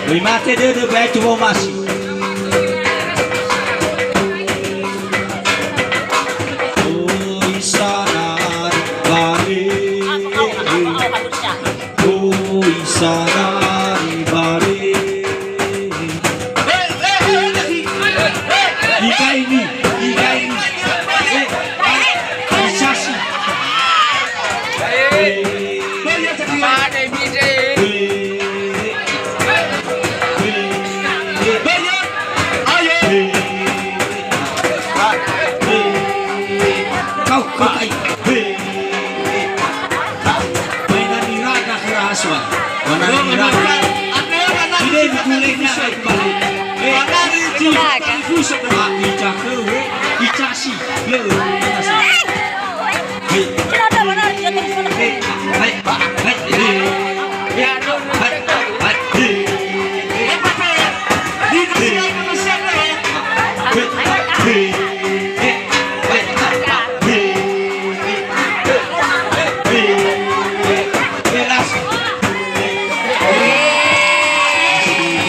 Lima tede de baik cuma masih. Oh sana bari, oh sana bari. Ika ini, Isasi. Ada BJ. Kau kai. Mainan iraga keraswa. Mana iraga. Ini dikulek nak balik. Fusuk mak ijak ke, ijasi le. Kenapa mana jatuh di mana? Hai, hai, hai.